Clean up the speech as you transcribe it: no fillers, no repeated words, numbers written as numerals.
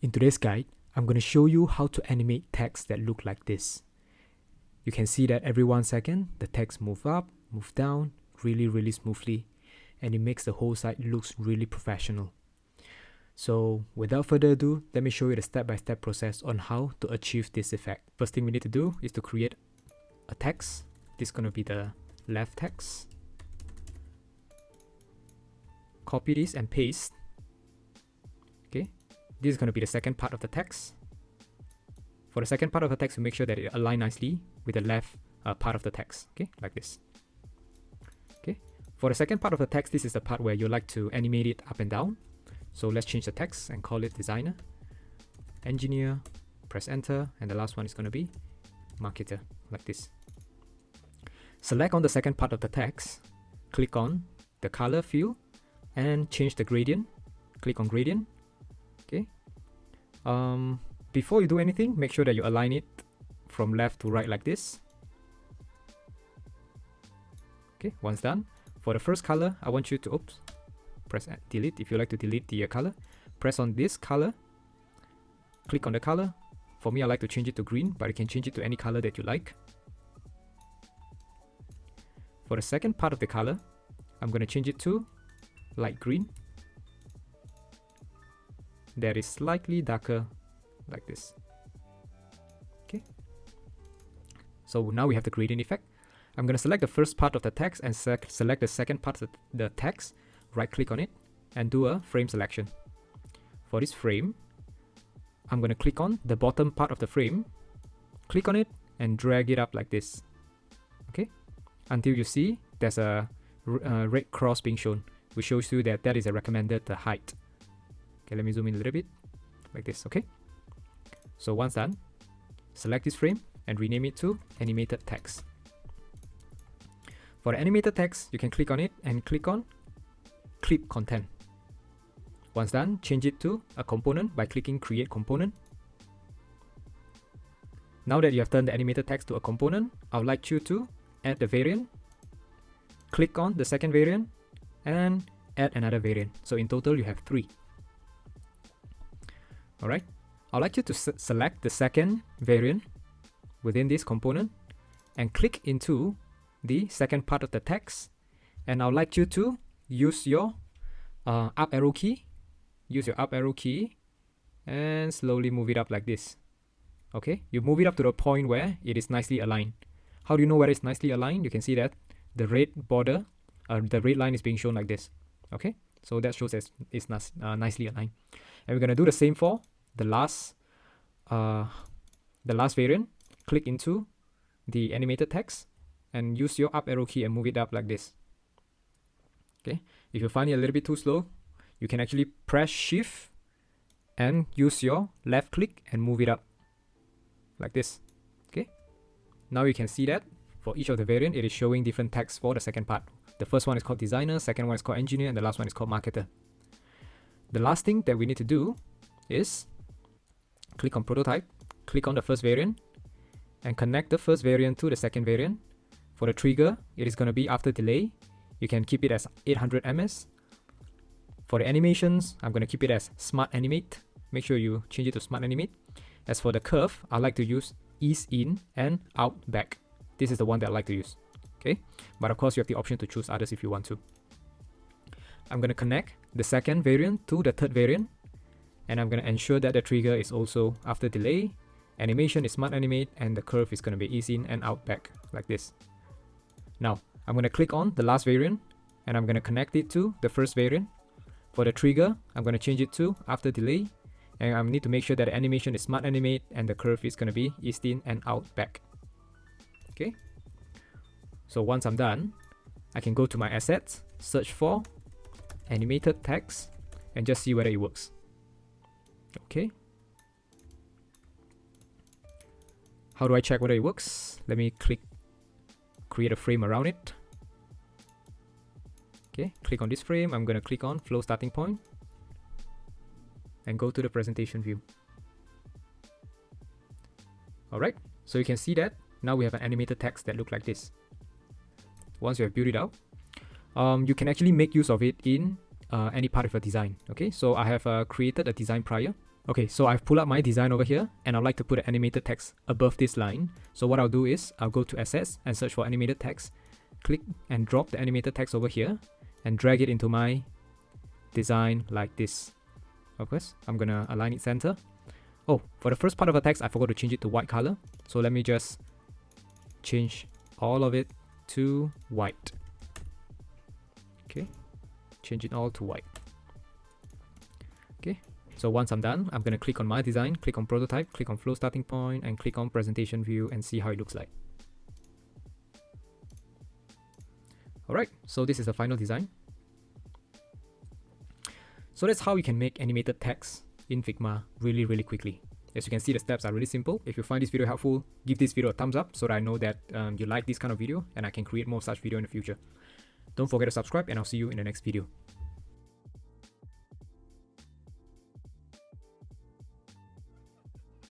In today's guide, I'm going to show you how to animate text that look like this. You can see that every 1 second, the text move up, move down, really smoothly, and it makes the whole site looks really professional. So without further ado, let me show you the step-by-step process on how to achieve this effect. First thing we need to do is to create a text. This is going to be the left text. Copy this and paste. Okay, this is going to be the second part of the text. For the second part of the text, we make sure that it aligns nicely with the left part of the text. Okay, like this. Okay, for the second part of the text, this is the part where you like to animate it up and down. So let's change the text and call it designer, engineer, press enter, and the last one is going to be marketer, like this. Select on the second part of the text, click on the color field and change the gradient. Click on gradient. Okay. Before you do anything, make sure that you align it from left to right like this. Okay, once done. For the first color, I want you to press delete if you like to delete the color. Press on this color, click on the color. For me, I like to change it to green, but you can change it to any color that you like. For the second part of the color, I'm going to change it to light green. That is slightly darker, like this. Okay. So now we have the gradient effect. I'm going to select the first part of the text and select the second part of the text. Right click on it and do a frame selection. For this frame, I'm going to click on the bottom part of the frame, click on it and drag it up like this. Okay, until you see there's a red cross being shown, which shows you that that is a recommended height. Okay, let me zoom in a little bit like this. Okay, so once done, select this frame and rename it to animated text. For the animated text, you can click on it and click on clip content. Once done, change it to a component by clicking create component. Now that you have turned the animated text to a component, I would like you to add the variant, click on the second variant and add another variant. So in total you have 3. Alright, I'd like you to select the second variant within this component and click into the second part of the text, and I'd like you to use your up arrow key. Use your up arrow key and slowly move it up like this. Okay, you move it up to the point where it is nicely aligned. How do you know where it's nicely aligned? You can see that the red border, the red line is being shown like this. Okay, so that shows that it's nicely aligned. And we're gonna do the same for the last variant. Click into the animated text and use your up arrow key and move it up like this. Okay, if you find it a little bit too slow, you can actually press shift and use your left click and move it up like this. Okay, now you can see that for each of the variant, it is showing different text for the second part. The first one is called designer, second one is called engineer, and the last one is called marketer. The last thing that we need to do is click on prototype, click on the first variant and connect the first variant to the second variant. For the trigger, it is going to be after delay. You can keep it as 800 ms. For the animations, I'm going to keep it as Smart Animate. Make sure you change it to Smart Animate. As for the curve, I like to use ease in and out back. This is the one that I like to use. Okay, but of course you have the option to choose others if you want to. I'm going to connect the second variant to the third variant, and I'm going to ensure that the trigger is also after delay, animation is Smart Animate, and the curve is going to be ease in and out back like this. Now I'm going to click on the last variant and I'm going to connect it to the first variant. For the trigger, I'm going to change it to after delay, and I need to make sure that the animation is Smart Animate and the curve is going to be eased in and out back. Okay, so once I'm done, I can go to my assets, search for animated text and just see whether it works. Okay, how do I check whether it works? Let me create a frame around it. Okay, click on this frame. I'm going to click on flow starting point and go to the presentation view. Alright, so you can see that now we have an animated text that looks like this. Once you have built it out, you can actually make use of it in any part of your design. Okay, so I have created a design prior. Okay, so I've pulled up my design over here, and I'd like to put an animated text above this line. So what I'll do is I'll go to Assets and search for animated text, click and drop the animated text over here, and drag it into my design like this. Of course, I'm gonna align it center. Oh, for the first part of the text, I forgot to change it to white color. So let me just change all of it to white. Okay, change it all to white. Okay, so once I'm done, I'm gonna click on my design, click on prototype, click on flow starting point, and click on presentation view and see how it looks like. Alright, so this is the final design. So that's how you can make animated text in Figma really quickly. As you can see, the steps are really simple. If you find this video helpful, give this video a thumbs up so that I know that you like this kind of video and I can create more such video in the future. Don't forget to subscribe, and I'll see you in the next video.